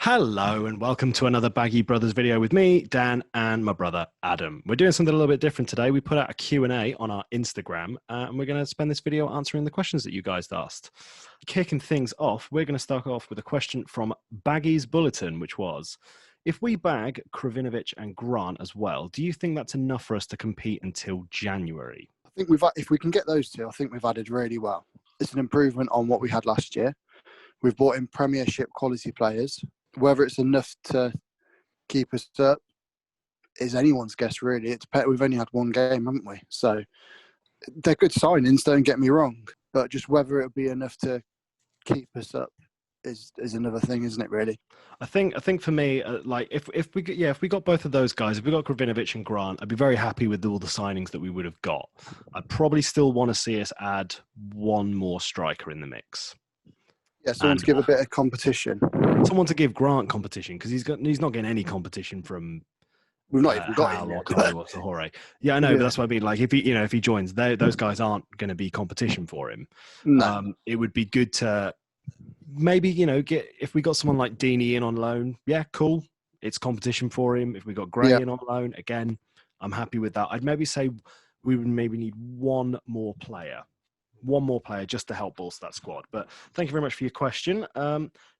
Hello and welcome to another Baggie Brothers video with me, Dan, and my brother, Adam. We're doing something a little bit different today. We put out a Q&A on our Instagram, and we're going to spend this video answering the questions that you guys asked. Kicking things off, we're going to start off with a question from Baggie's Bulletin, which was, if we bag Kravinovic and Grant as well, do you think that's enough for us to compete until January? I think if we can get those two, I think we've added really well. It's an improvement on what we had last year. We've brought in Premiership quality players. Whether it's enough to keep us up is anyone's guess, really. We've only had one game, haven't we? So they're good signings, don't get me wrong. But just whether it'll be enough to keep us up is another thing, isn't it, really? I think for me, like if we got both of those guys, if we got Kravinovic and Grant, I'd be very happy with all the signings that we would have got. I'd probably still want to see us add one more striker in the mix. Yeah, someone to give a bit of competition. Someone to give Grant competition, because he's not getting any competition from. We've not even got him yet. Or Sahore. Yeah, I know, but that's what I mean. Like if he joins, those guys aren't going to be competition for him. No. It would be good to maybe if we got someone like Deeney in on loan. Yeah, cool. It's competition for him. If we got Gray in on loan, again, I'm happy with that. I'd maybe say we would maybe need one more player just to help bolster that squad. But thank you very much for your question.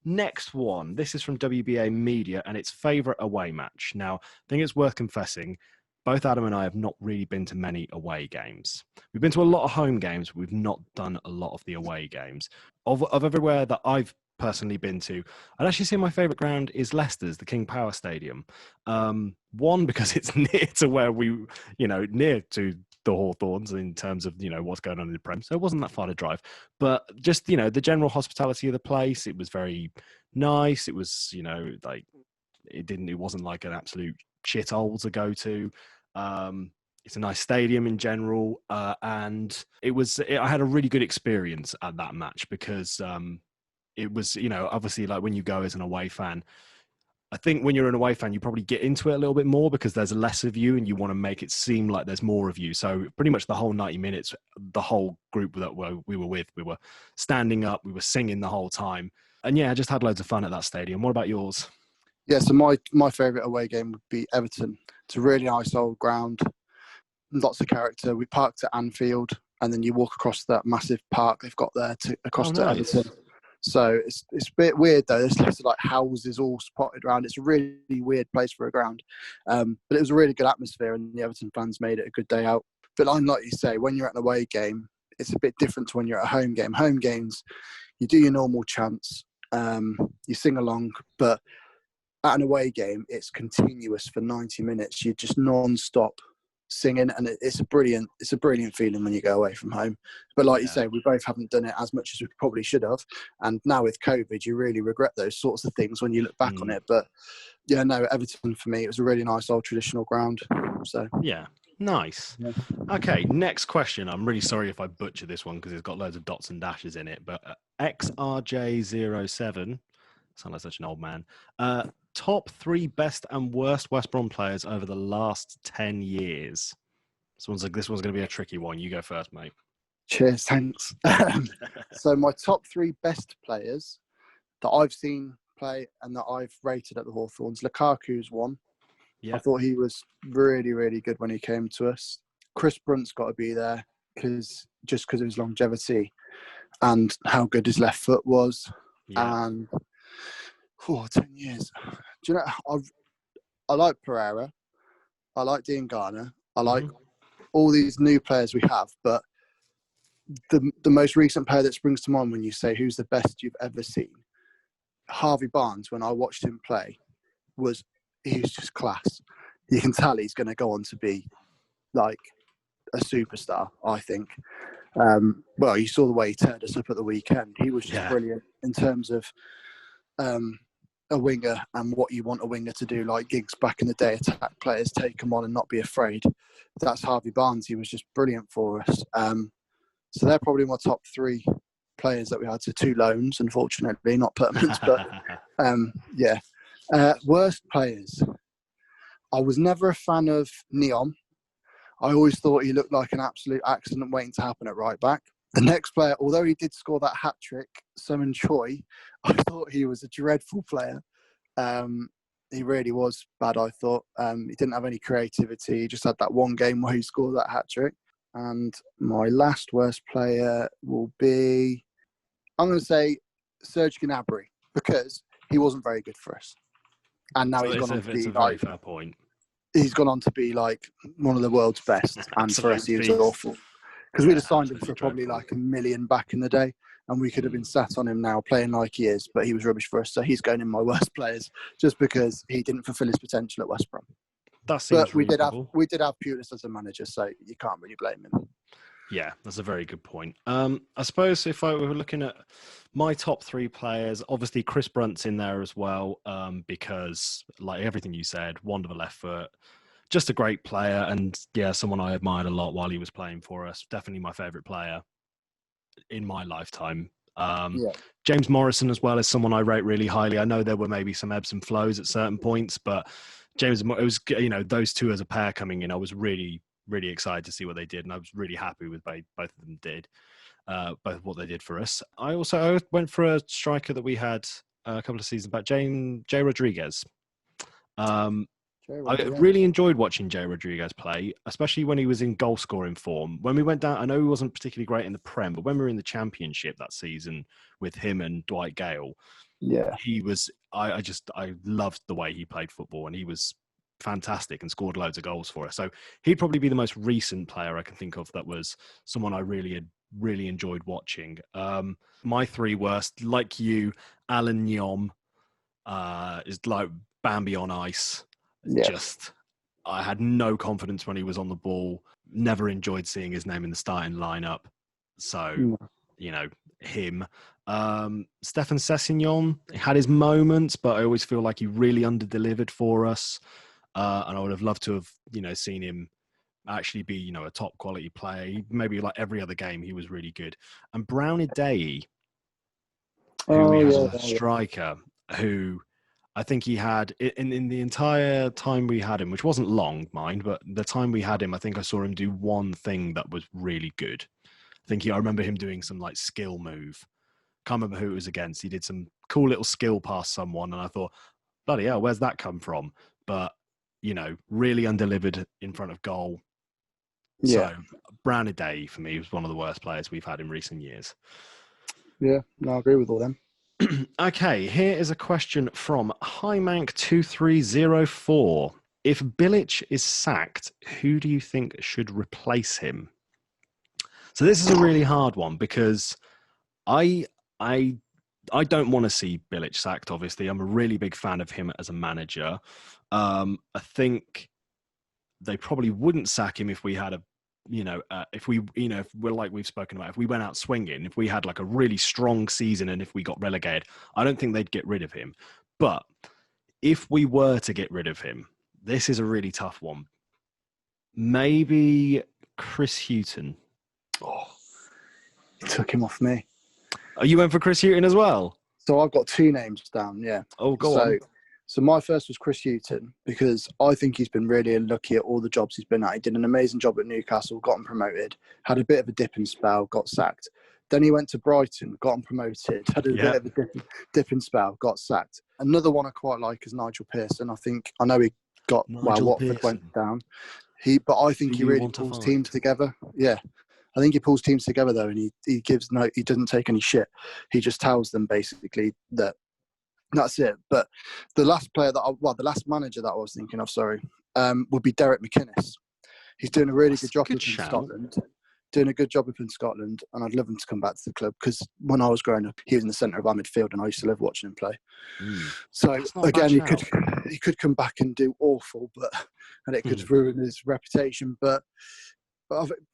Next one. This is from WBA Media, and it's favourite away match. Now, I think it's worth confessing, both Adam and I have not really been to many away games. We've been to a lot of home games, but we've not done a lot of the away games. Of everywhere that I've personally been to, I'd actually say my favourite ground is Leicester's, the King Power Stadium. One, because it's near to where near to the Hawthorns in terms of, what's going on in the Prem. So it wasn't that far to drive. But just, the general hospitality of the place, it was very nice. It was, it wasn't like an absolute shithole to go to. It's a nice stadium in general. And I had a really good experience at that match because it was, obviously like when you go as an away fan, I think when you're an away fan, you probably get into it a little bit more because there's less of you and you want to make it seem like there's more of you. So pretty much the whole 90 minutes, the whole group that we were with, we were standing up, we were singing the whole time. And yeah, I just had loads of fun at that stadium. What about yours? Yeah, so my favourite away game would be Everton. It's a really nice old ground, lots of character. We parked at Anfield and then you walk across that massive park they've got there to Everton. So it's a bit weird though. There's lots of like houses all spotted around. It's a really weird place for a ground. But it was a really good atmosphere and the Everton fans made it a good day out. But like you say, when you're at an away game, it's a bit different to when you're at a home game. Home games, you do your normal chants, you sing along, but at an away game, it's continuous for 90 minutes. You're just non-stop singing, and it's a brilliant feeling when you go away from home. But like you say, we both haven't done it as much as we probably should have, and now with COVID you really regret those sorts of things when you look back on it. But yeah, no, Everton for me, it was a really nice old traditional ground. So yeah, nice. Okay, next question. I'm really sorry if I butcher this one because it's got loads of dots and dashes in it, but XRJ07 sound like such an old man. Top 3 best and worst West Brom players over the last 10 years. This one's going to be a tricky one. You go first, mate. Cheers, thanks. So my top 3 best players that I've seen play and that I've rated at the Hawthorns, Lukaku's one. Yeah. I thought he was really, really good when he came to us. Chris Brunt's got to be there because of his longevity and how good his left foot was. Yeah. And 10 years. Do you know, I like Pereira. I like Dean Garner. I like all these new players we have. But the most recent player that springs to mind when you say who's the best you've ever seen, Harvey Barnes, when I watched him play, he was just class. You can tell he's going to go on to be like a superstar, I think. Well, you saw the way he turned us up at the weekend. He was just brilliant in terms of a winger and what you want a winger to do, like Giggs back in the day, attack players, take them on and not be afraid. That's Harvey Barnes. He was just brilliant for us. So they're probably my top 3 players that we had. So 2 loans, unfortunately, not permanents, but yeah. Worst players. I was never a fan of Neon. I always thought he looked like an absolute accident waiting to happen at right back. The next player, although he did score that hat-trick, Simon Choi, I thought he was a dreadful player. He really was bad, I thought. He didn't have any creativity. He just had that one game where he scored that hat-trick. And my last worst player will be, I'm going to say Serge Gnabry, because he wasn't very good for us. And now he's gone on to be it's a very fair point. He's gone on to be like one of the world's best. And for us, he was awful. Because we'd have signed him for probably like $1 million back in the day. And we could have been sat on him now playing like he is, but he was rubbish for us. So he's going in my worst players just because he didn't fulfil his potential at West Brom. That seems reasonable. We did have Pulis as a manager, so you can't really blame him. Yeah, that's a very good point. I suppose if I were looking at my top 3 players, obviously Chris Brunt's in there as well, because like everything you said, wonderful left foot, just a great player, and yeah, someone I admired a lot while he was playing for us. Definitely my favourite player in my lifetime. James Morrison as well is someone I rate really highly. I know there were maybe some ebbs and flows at certain points, but James, it was, those two as a pair coming in, I was really excited to see what they did, and I was really happy with both of them did, both what they did for us. I went for a striker that we had a couple of seasons back, Jay Rodriguez. I really enjoyed watching Jay Rodriguez play, especially when he was in goal scoring form. When we went down, I know he wasn't particularly great in the Prem, but when we were in the Championship that season with him and Dwight Gale, he was. I loved the way he played football, and he was fantastic and scored loads of goals for us. So he'd probably be the most recent player I can think of that was someone I really enjoyed watching. My 3 worst, like you, Alan Nyom, is like Bambi on ice. I had no confidence when he was on the ball. Never enjoyed seeing his name in the starting lineup. So, him. Stefan Sessignon had his moments, but I always feel like he really underdelivered for us. And I would have loved to have, seen him actually be, a top quality player. Maybe like every other game, he was really good. And Brownie Day, who we had as a striker, who I think he had in the entire time we had him, which wasn't long, mind, but the time we had him, I think I saw him do one thing that was really good. I remember him doing some like skill move. Can't remember who it was against. He did some cool little skill past someone, and I thought, bloody hell, where's that come from? But really undelivered in front of goal. Yeah. So Brownie Day for me was one of the worst players we've had in recent years. Yeah, no, I agree with all them. Okay, here is a question from Highmank2304. If Bilic is sacked, who do you think should replace him? So this is a really hard one because I don't want to see Bilic sacked, obviously. I'm a really big fan of him as a manager. I think they probably wouldn't sack him if we had if we're like we've spoken about, if we went out swinging, if we had like a really strong season and if we got relegated, I don't think they'd get rid of him. But if we were to get rid of him, this is a really tough one. Maybe Chris Hughton. Oh, you took him off me. Oh, you went for Chris Hughton as well? So I've got 2 names down, yeah. Oh, go on. So my first was Chris Hughton because I think he's been really unlucky at all the jobs he's been at. He did an amazing job at Newcastle, got him promoted, had a bit of a dipping spell, got sacked. Then he went to Brighton, got him promoted, had a bit of a dipping spell, got sacked. Another one I quite like is Nigel Pearson. I know he got, Watford went down. But I think he really pulls teams together. Yeah. I think he pulls teams together though, and he doesn't take any shit. He just tells them basically that that's it. But the last manager that I was thinking of, would be Derek McInnes. He's doing a really good job in Scotland. Doing a good job up in Scotland, and I'd love him to come back to the club because when I was growing up, he was in the centre of our midfield, and I used to love watching him play. So again, he could come back and do awful, and it could ruin his reputation. But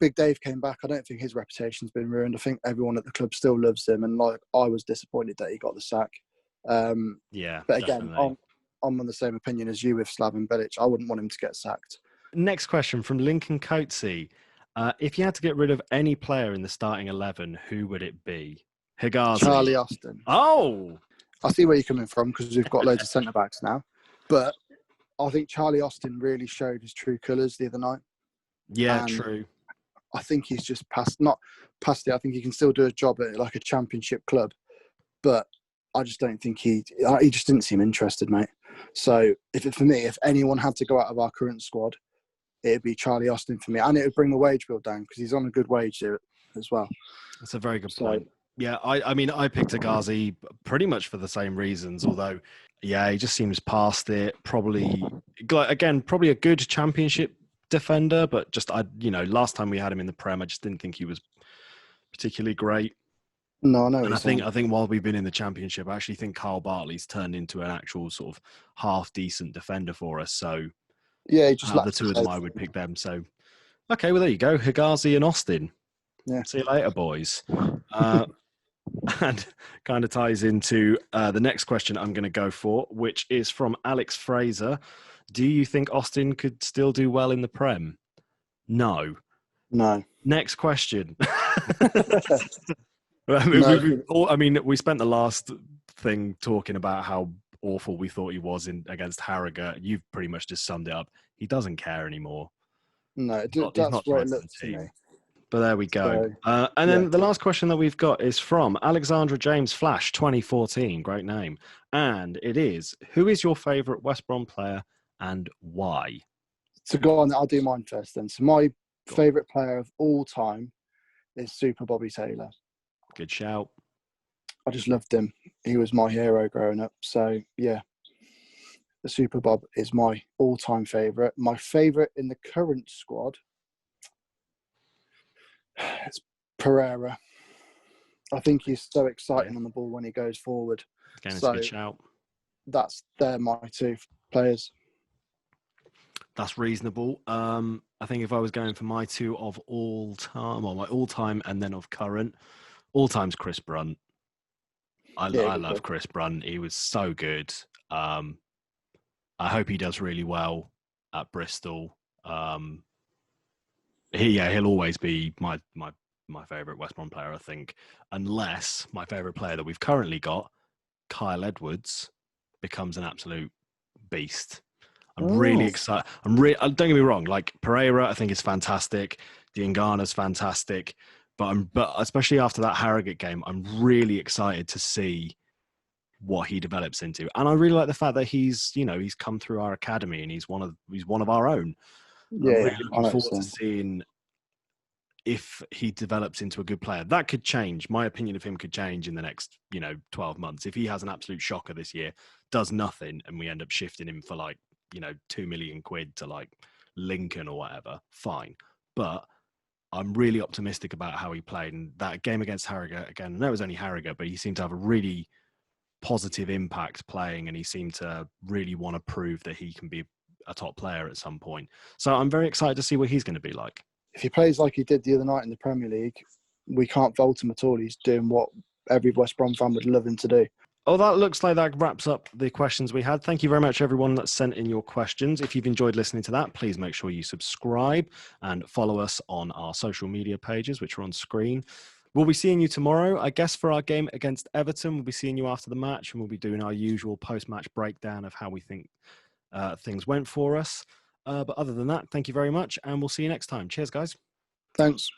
Big Dave came back. I don't think his reputation's been ruined. I think everyone at the club still loves him, and like I was disappointed that he got the sack. But again, I'm on the same opinion as you with Slaven Bilic. I wouldn't want him to get sacked. Next question from Lincoln Coatsey. If you had to get rid of any player in the starting 11, who would it be? Higazi. Charlie Austin. Oh! I see where you're coming from because we've got loads of centre-backs now. But I think Charlie Austin really showed his true colours the other night. Yeah, true. I think he's just not past it. I think he can still do a job at like a championship club. But I just don't think he just didn't seem interested, mate. So for me, if anyone had to go out of our current squad, it'd be Charlie Austin for me, and it would bring the wage bill down because he's on a good wage there as well. That's a very good point. Yeah, I mean, I picked Hegazi pretty much for the same reasons, although, yeah, he just seems past it. Probably a good championship defender, but just, last time we had him in the Prem, I just didn't think he was particularly great. No, I know. And I think while we've been in the championship, I actually think Carl Bartley's turned into an actual sort of half decent defender for us. So, yeah, he just the two of them, I would pick them. So, okay, well, there you go. Hegazi and Austin. Yeah. See you later, boys. And kind of ties into the next question I'm going to go for, which is from Alex Fraser. Do you think Austin could still do well in the Prem? No. Next question. We spent the last thing talking about how awful we thought he was against Harrogate. You've pretty much just summed it up. He doesn't care anymore. No, that's where it looks to me. But there we go. And then the last question that we've got is from Alexandra James Flash, 2014. Great name. And it is, who is your favourite West Brom player and why? So go on, I'll do mine first then. So my favourite player of all time is Super Bobby Taylor. Good shout. I just loved him. He was my hero growing up. So, yeah, the Super Bob is my all-time favourite. My favourite in the current squad, it's Pereira. I think he's so exciting on the ball when he goes forward. Again, it's a good shout. They're my two players. That's reasonable. I think if I was going for my two of all time, or my all-time and then of current, all-time's Chris Brunt. I love Chris Brunt. He was so good. I hope he does really well at Bristol. He'll always be my favourite West Brom player, I think, unless my favourite player that we've currently got, Kyle Edwards, becomes an absolute beast. I'm really excited. Don't get me wrong, like Pereira, I think is fantastic. Diangana's fantastic. But especially after that Harrogate game, I'm really excited to see what he develops into. And I really like the fact that he's come through our academy and he's one of our own. Yeah, I'm really looking forward to seeing if he develops into a good player. That could change. My opinion of him could change in the next, 12 months. If he has an absolute shocker this year, does nothing, and we end up shifting him for like, 2 million quid to like Lincoln or whatever, fine. But I'm really optimistic about how he played. And that game against Harrogate, again, I know it was only Harrogate, but he seemed to have a really positive impact playing, and he seemed to really want to prove that he can be a top player at some point. So I'm very excited to see what he's going to be like. If he plays like he did the other night in the Premier League, we can't fault him at all. He's doing what every West Brom fan would love him to do. Oh, that looks like that wraps up the questions we had. Thank you very much, everyone that sent in your questions. If you've enjoyed listening to that, please make sure you subscribe and follow us on our social media pages, which are on screen. We'll be seeing you tomorrow, I guess, for our game against Everton. We'll be seeing you after the match, and we'll be doing our usual post-match breakdown of how we think things went for us. But other than that, thank you very much, and we'll see you next time. Cheers, guys. Thanks.